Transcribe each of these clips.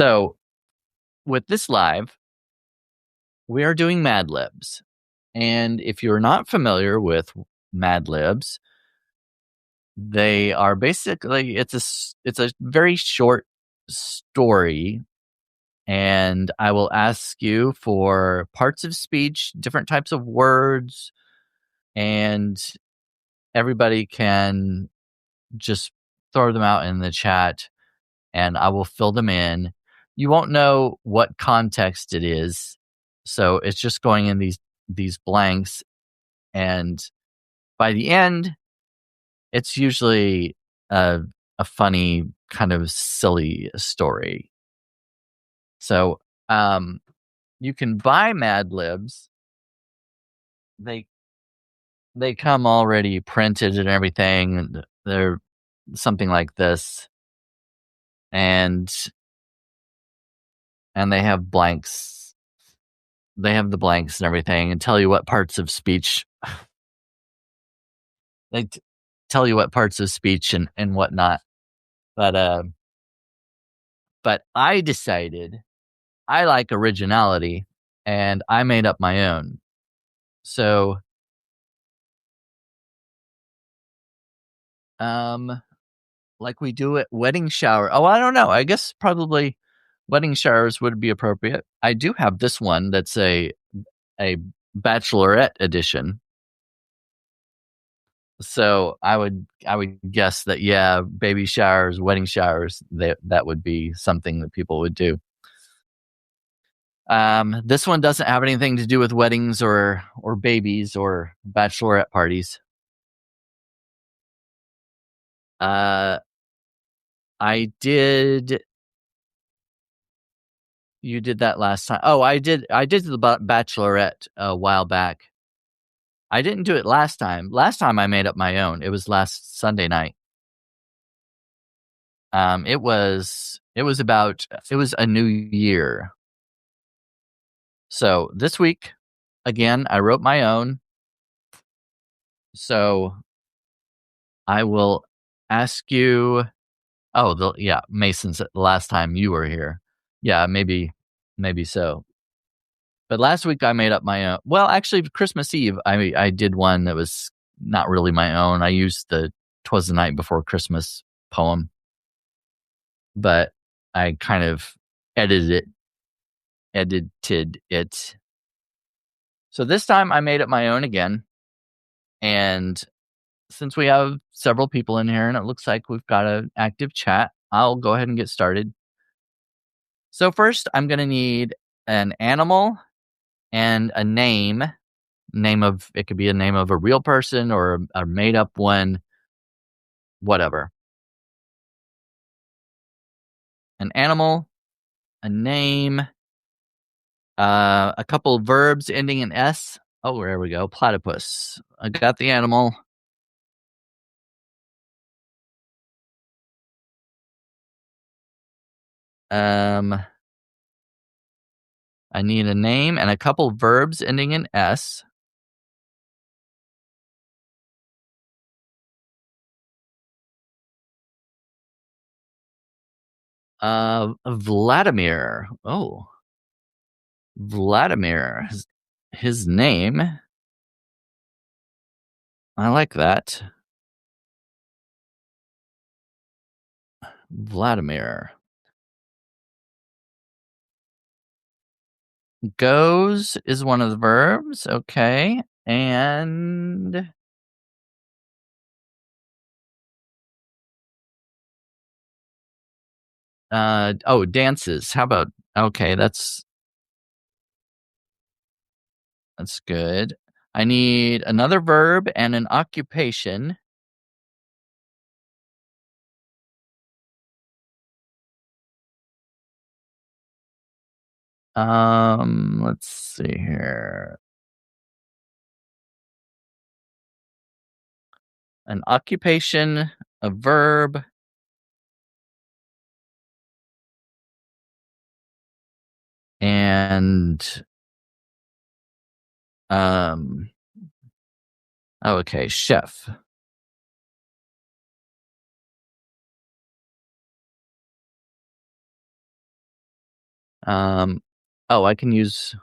So with this live, we are doing Mad Libs. And if you're not familiar with Mad Libs, they are basically it's a very short story, and I will ask you for parts of speech, different types of words, and everybody can just throw them out in the chat and I will fill them in. You won't know what context it is, so it's just going in these blanks, and by the end, it's usually a funny kind of silly story. So you can buy Mad Libs. They come already printed and everything. They're something like this, and they have blanks. They have the blanks and everything, and tell you what parts of speech. They tell you what parts of speech and whatnot. But I decided I like originality, and I made up my own. So, like we do at wedding shower. Oh, I don't know. I guess probably wedding showers would be appropriate. I do have this one that's a bachelorette edition. So I would guess that, yeah, baby showers, wedding showers, that would be something that people would do. This one doesn't have anything to do with weddings or babies or bachelorette parties. I did. You did that last time. Oh, I did the bachelorette a while back. I didn't do it last time. Last time I made up my own. It was last Sunday night. It was a new year. So this week, again, I wrote my own. So I will ask you. Oh, yeah, Mason said the last time you were here. Yeah, maybe so. But last week I made up my own. Well, actually, Christmas Eve, I did one that was not really my own. I used the "'Twas the Night Before Christmas" poem, but I kind of edited it. So this time I made it my own again. And since we have several people in here and it looks like we've got an active chat, I'll go ahead and get started. So first, I'm going to need an animal and a name. It could be a name of a real person or a made up one, whatever. An animal, a name, a couple of verbs ending in S. Oh, there we go. Platypus. I got the animal. I need a name and a couple verbs ending in S. Vladimir. Oh, Vladimir. His name. I like that. Vladimir. Goes is one of the verbs. Okay. And dances. How about, okay, that's good. I need another verb and an occupation. Let's see here. An occupation, a verb, and okay, chef. Oh, I can use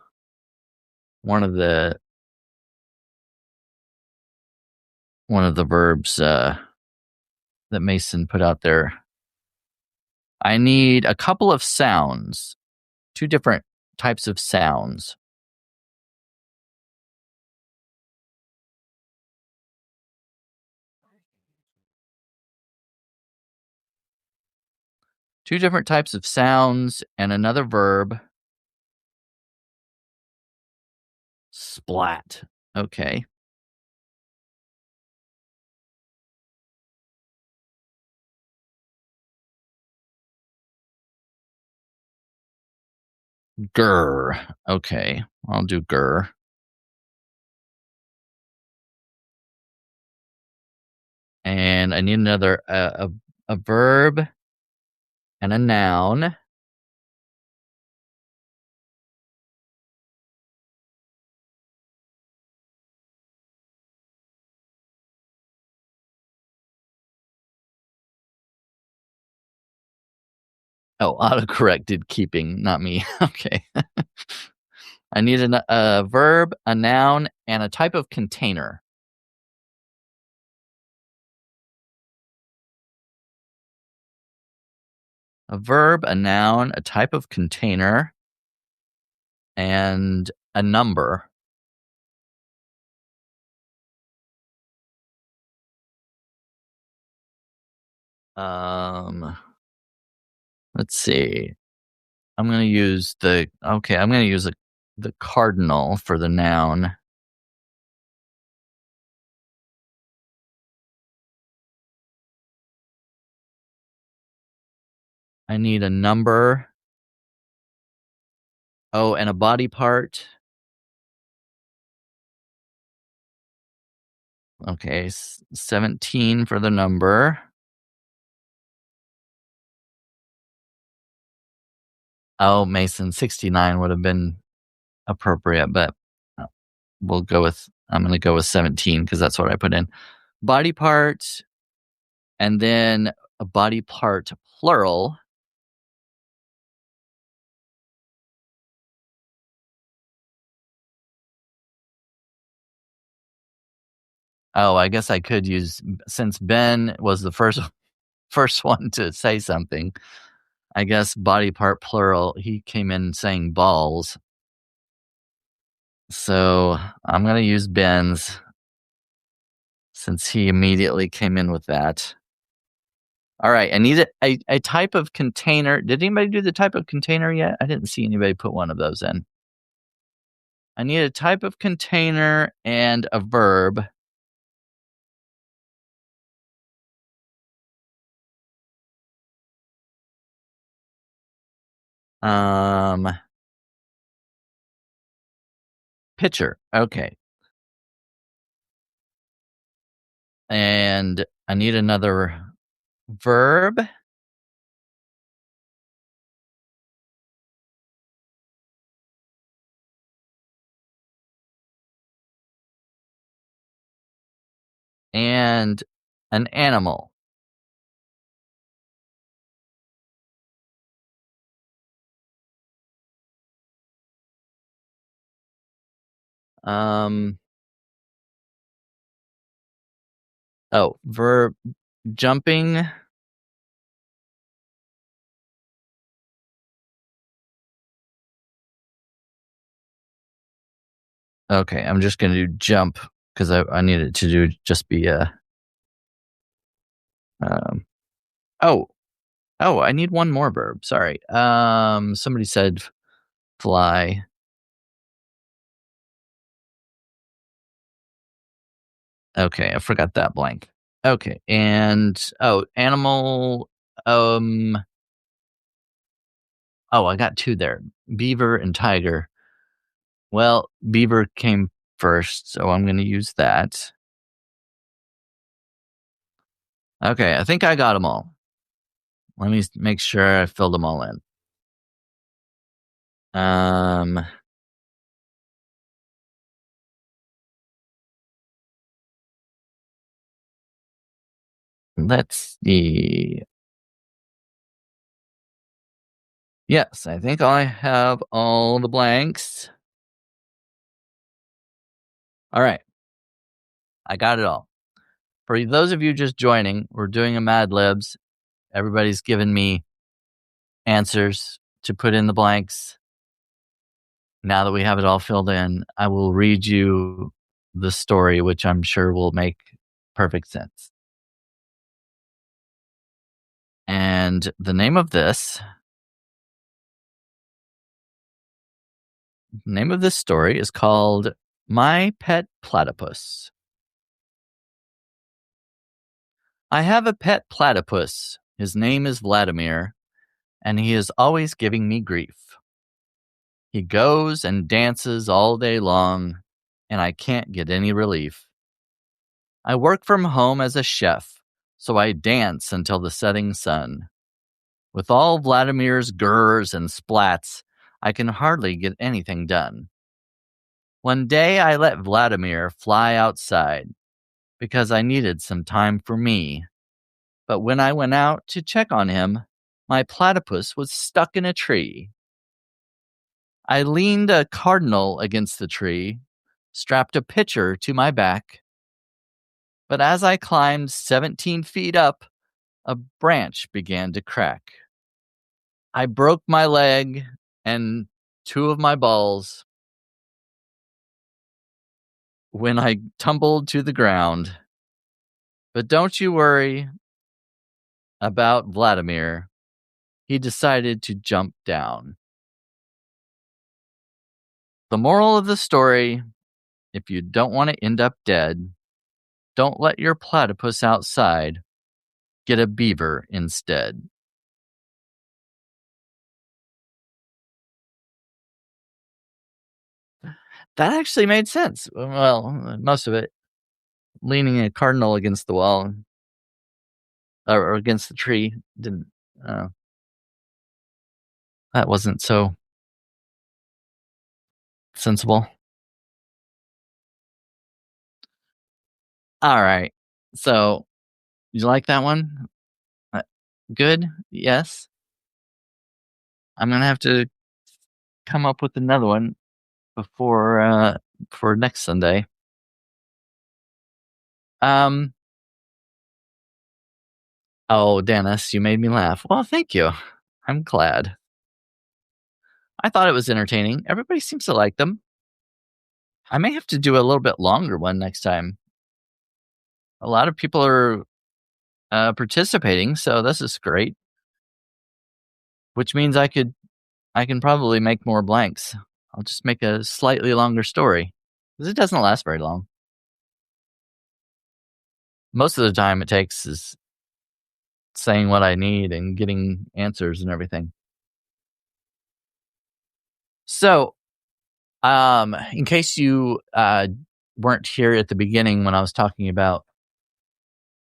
one of the verbs that Mason put out there. I need a couple of sounds, 2 different types of sounds. Two different types of sounds and another verb. Splat. Okay. Grr. Okay. I'll do grr. And I need another a verb and a noun. Oh, autocorrect did keeping, not me. Okay. I need a verb, a noun, and a type of container. A verb, a noun, a type of container, and a number. Let's see. I'm gonna use the cardinal for the noun. I need a number. Oh, and a body part. Okay, 17 for the number. Oh, Mason, 69 would have been appropriate, but uh, I'm gonna go with 17 because that's what I put in. Body part, and then a body part plural. Oh, I guess I could use, since Ben was the first one to say something. I guess body part plural. He came in saying balls. So I'm going to use Ben's since he immediately came in with that. All right. I need a type of container. Did anybody do the type of container yet? I didn't see anybody put one of those in. I need a type of container and a verb. Pitcher. Okay. And I need another verb. And an animal. Verb, jumping. Okay, I'm just gonna do jump because I need it to do just be a. Oh, I need one more verb. Sorry. Somebody said fly. Okay, I forgot that blank. Okay, and animal. I got 2 there. Beaver and tiger. Well, beaver came first, so I'm going to use that. Okay, I think I got them all. Let me make sure I filled them all in. Let's see. Yes, I think I have all the blanks. All right, I got it all. For those of you just joining, we're doing a Mad Libs. Everybody's given me answers to put in the blanks. Now that we have it all filled in, I will read you the story, which I'm sure will make perfect sense. And the name of this story is called My Pet Platypus. I have a pet platypus. His name is Vladimir, and he is always giving me grief. He goes and dances all day long, and I can't get any relief. I work from home as a chef, so I dance until the setting sun. With all Vladimir's gurrs and splats, I can hardly get anything done. One day I let Vladimir fly outside because I needed some time for me. But when I went out to check on him, my platypus was stuck in a tree. I leaned a cardinal against the tree, strapped a pitcher to my back. But as I climbed 17 feet up, a branch began to crack. I broke my leg and 2 of my balls when I tumbled to the ground. But don't you worry about Vladimir. He decided to jump down. The moral of the story, if you don't want to end up dead, don't let your platypus outside. Get a beaver instead. That actually made sense. Well, most of it. Leaning a cardinal against the wall or against the tree didn't. Uh, that wasn't so sensible. All right. So, you like that one? Uh, Good? Yes. I'm gonna have to come up with another one before for next Sunday. Um. Oh, Dennis, you made me laugh. Well, thank you. I'm glad. I thought it was entertaining. Everybody seems to like them. I may have to do a little bit longer one next time. A lot of people are participating, so this is great. Which means I can probably make more blanks. I'll just make a slightly longer story because it doesn't last very long. Most of the time it takes is saying what I need and getting answers and everything. So, in case you weren't here at the beginning when I was talking about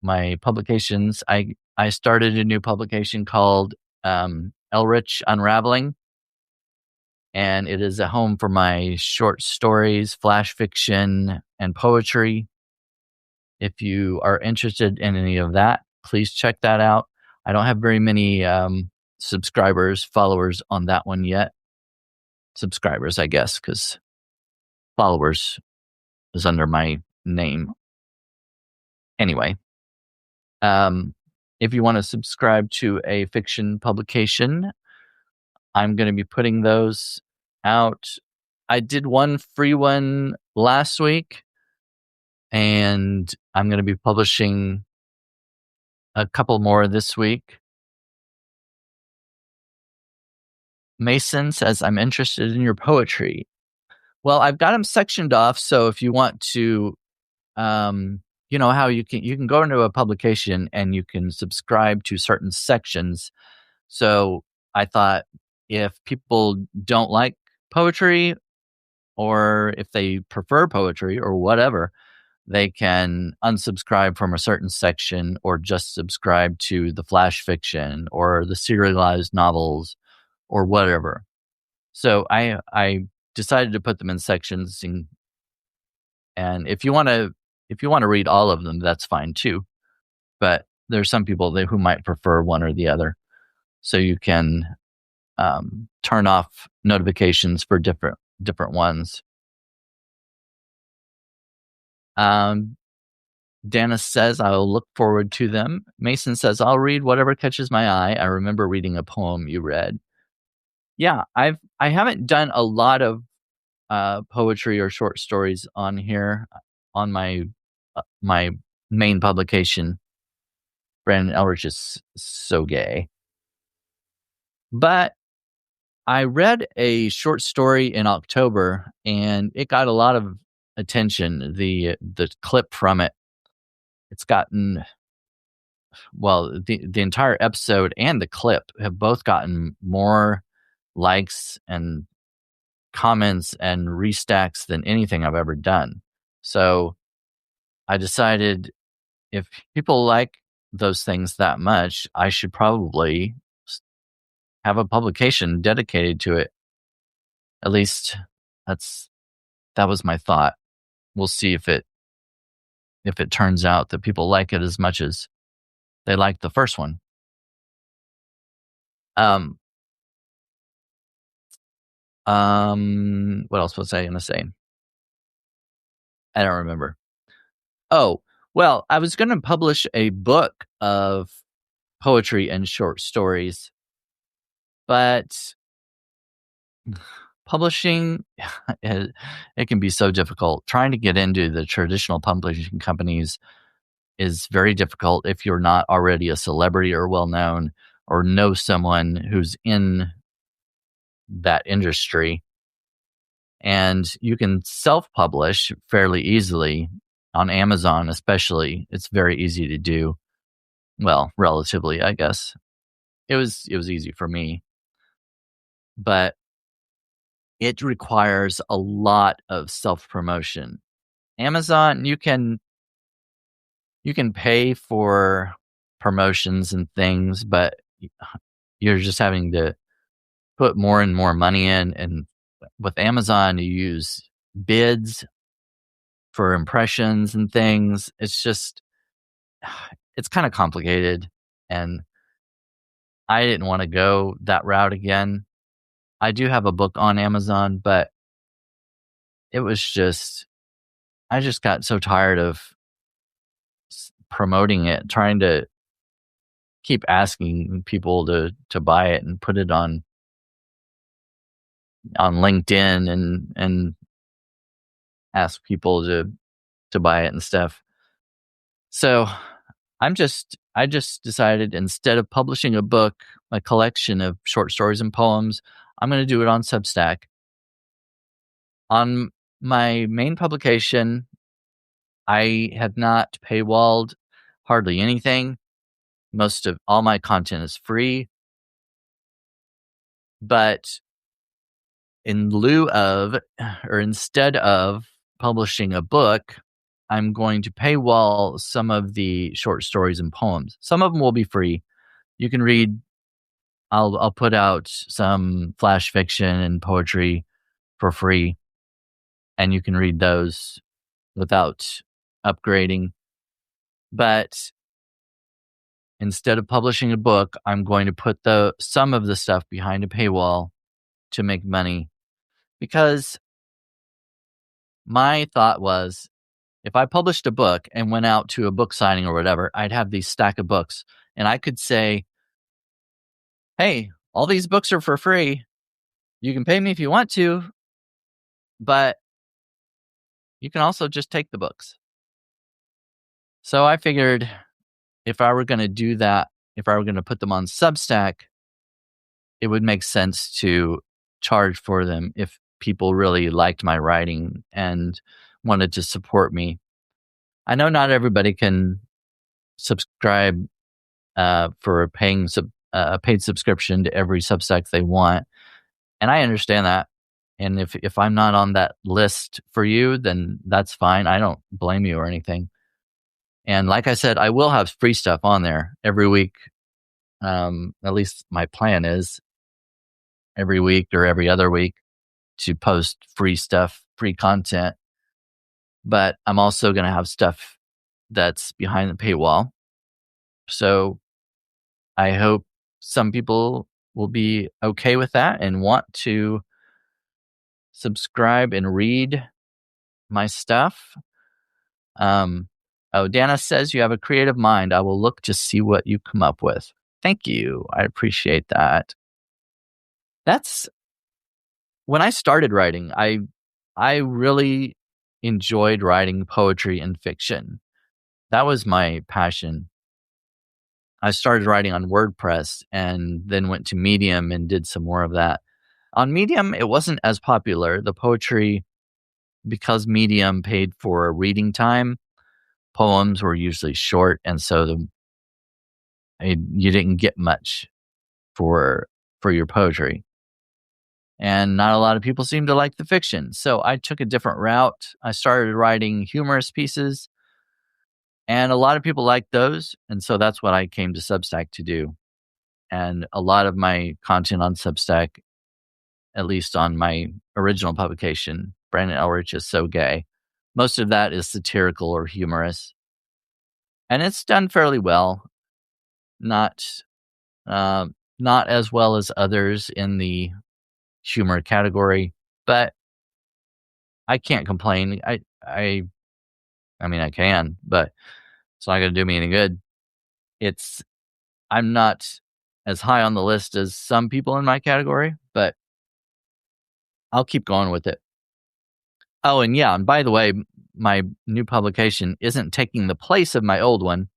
my publications, I started a new publication called Ellrich Unraveling, and it is a home for my short stories, flash fiction, and poetry. If you are interested in any of that, please check that out. I don't have very many subscribers, followers on that one yet. Subscribers, I guess, because followers is under my name. Anyway, if you want to subscribe to a fiction publication, I'm going to be putting those out. I did one free one last week, and I'm going to be publishing a couple more this week. Mason says, I'm interested in your poetry. Well, I've got them sectioned off, so if you want to, you know how you can go into a publication and you can subscribe to certain sections. So I thought if people don't like poetry or if they prefer poetry or whatever, they can unsubscribe from a certain section or just subscribe to the flash fiction or the serialized novels or whatever. So I decided to put them in sections, and if you want to read all of them, that's fine too. But there's some people who might prefer one or the other. So you can turn off notifications for different ones. Dana says, I'll look forward to them. Mason says, I'll read whatever catches my eye. I remember reading a poem you read. Yeah, I haven't done a lot of poetry or short stories on here on my my main publication. Brandon Ellrich is so gay. But I read a short story in October and it got a lot of attention. The clip from it, it's gotten, well, the entire episode and the clip have both gotten more likes and comments and restacks than anything I've ever done. So I decided if people like those things that much, I should probably have a publication dedicated to it. At least that was my thought. We'll see if it turns out that people like it as much as they liked the first one. What else was I going to say? I don't remember. Oh, well, I was going to publish a book of poetry and short stories, but publishing, it can be so difficult. Trying to get into the traditional publishing companies is very difficult if you're not already a celebrity or well-known or know someone who's in that industry. And you can self-publish fairly easily on Amazon, especially. It's very easy to do. Well, relatively, I guess. It was easy for me. But it requires a lot of self-promotion. Amazon, you can pay for promotions and things, but you're just having to put more and more money in. And with Amazon, you use bids for impressions and things. It's kind of complicated. And I didn't want to go that route again. I do have a book on Amazon, but it was I just got so tired of promoting it, trying to keep asking people to buy it and put it on LinkedIn and ask people to buy it and stuff. So I just decided, instead of publishing a book, a collection of short stories and poems, I'm going to do it on Substack. On my main publication, I have not paywalled hardly anything. Most of all my content is free. But instead of publishing a book, I'm going to paywall some of the short stories and poems. Some of them will be free. You can read. I'll put out some flash fiction and poetry for free, and you can read those without upgrading. But instead of publishing a book, I'm going to put some of the stuff behind a paywall to make money, because my thought was, if I published a book and went out to a book signing or whatever, I'd have these stack of books, and I could say, hey, all these books are for free. You can pay me if you want to, but you can also just take the books. So I figured, if I were going to do that, if I were going to put them on Substack, it would make sense to charge for them if people really liked my writing and wanted to support me. I know not everybody can subscribe for a paid subscription to every Substack they want, and I understand that. And if I'm not on that list for you, then that's fine. I don't blame you or anything. And like I said, I will have free stuff on there every week. At least my plan is every week or every other week to post free stuff, free content. But I'm also going to have stuff that's behind the paywall. So I hope some people will be okay with that and want to subscribe and read my stuff. Dana says you have a creative mind. I will look to see what you come up with. Thank you. I appreciate that. That's when I started writing, I really enjoyed writing poetry and fiction. That was my passion. I started writing on WordPress and then went to Medium and did some more of that. On Medium, it wasn't as popular. The poetry, because Medium paid for reading time, poems were usually short, and so you didn't get much for your poetry. And not a lot of people seemed to like the fiction. So I took a different route. I started writing humorous pieces, and a lot of people liked those. And so that's what I came to Substack to do. And a lot of my content on Substack, at least on my original publication, Brandon Ellrich is So Gay, most of that is satirical or humorous. And it's done fairly well. Not as well as others in the humor category, but I can't complain. I mean, I can, but it's not going to do me any good. I'm not as high on the list as some people in my category, but I'll keep going with it. Oh, and yeah, and by the way, my new publication isn't taking the place of my old one.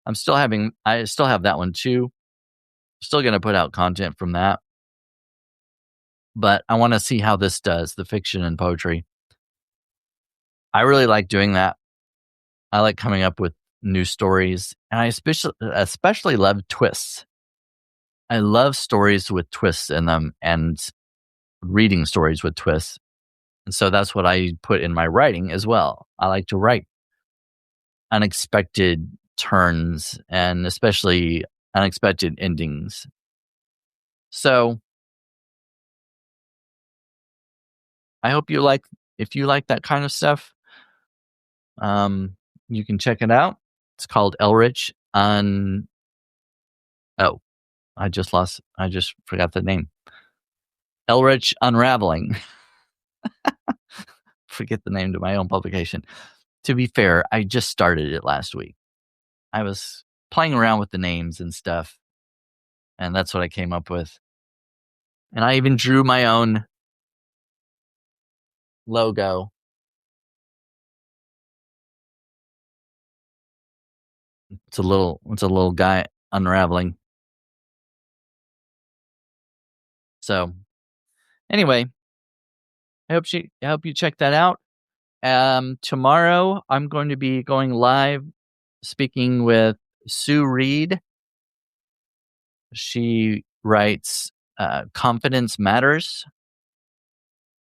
I still have that one too. Still going to put out content from that. But I want to see how this does, the fiction and poetry. I really like doing that. I like coming up with new stories, and I especially love twists. I love stories with twists in them and reading stories with twists. And so that's what I put in my writing as well. I like to write unexpected turns and especially unexpected endings. So I hope if you like that kind of stuff, you can check it out. It's called Ellrich I just forgot the name. Ellrich Unraveling. Forget the name to my own publication. To be fair, I just started it last week. I was playing around with the names and stuff, and that's what I came up with. And I even drew my own logo. It's a little guy unraveling. So anyway, I hope you check that out. Tomorrow I'm going to be going live speaking with Sue Reed. She writes Confidence Matters.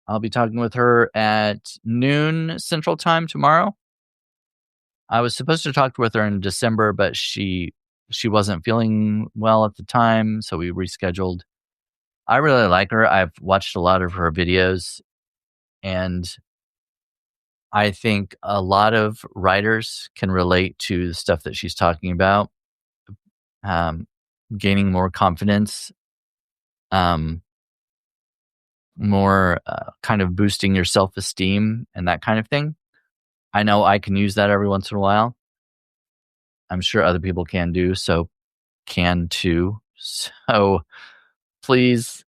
I'll be talking with her at noon Central Time tomorrow. I was supposed to talk with her in December, but she wasn't feeling well at the time, so we rescheduled. I really like her. I've watched a lot of her videos, and I think a lot of writers can relate to the stuff that she's talking about. Gaining more confidence, more kind of boosting your self-esteem and that kind of thing. I know I can use that every once in a while. I'm sure other people can too. So please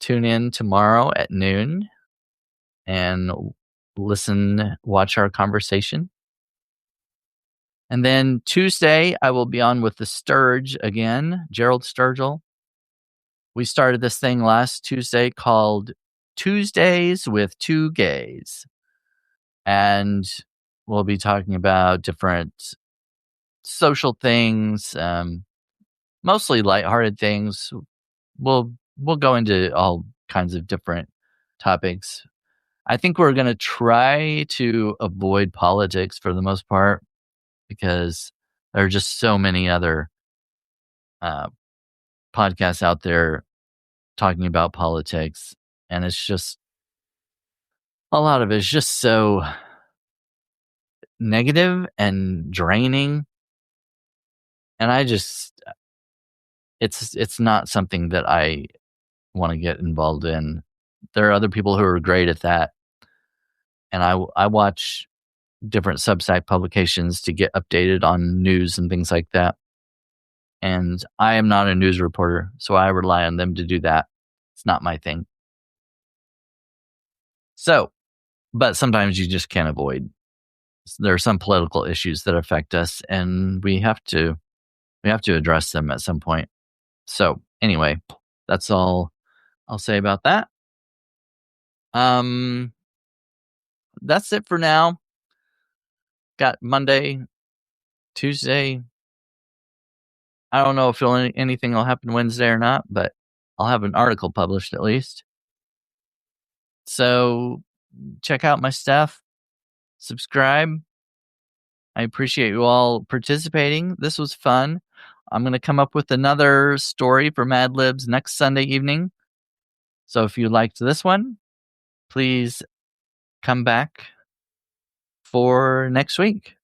tune in tomorrow at noon and watch our conversation. And then Tuesday, I will be on with the Sturge again, Gerald Sturgill. We started this thing last Tuesday called Tuesdays with Two Gays. And we'll be talking about different social things, mostly lighthearted things. We'll go into all kinds of different topics. I think we're going to try to avoid politics for the most part because there are just so many other podcasts out there talking about politics, and it's just a lot of it is just so negative and draining. And it's not something that I want to get involved in. There are other people who are great at that, and I watch different Substack publications to get updated on news and things like that. And I am not a news reporter, so I rely on them to do that. It's not my thing. So, but sometimes you just can't avoid. There are some political issues that affect us, and we have to address them at some point. So, anyway, that's all I'll say about that. That's it for now. Got Monday, Tuesday. I don't know if anything will happen Wednesday or not, but I'll have an article published at least. So check out my stuff. Subscribe. I appreciate you all participating. This was fun. I'm going to come up with another story for Mad Libs next Sunday evening. So if you liked this one, please come back for next week.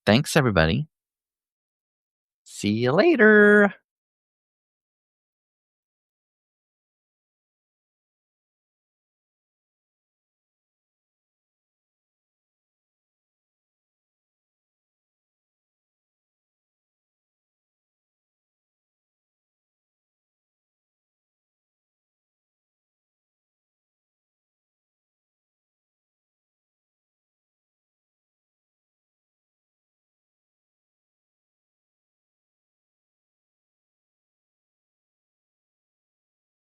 Thanks, everybody. See you later.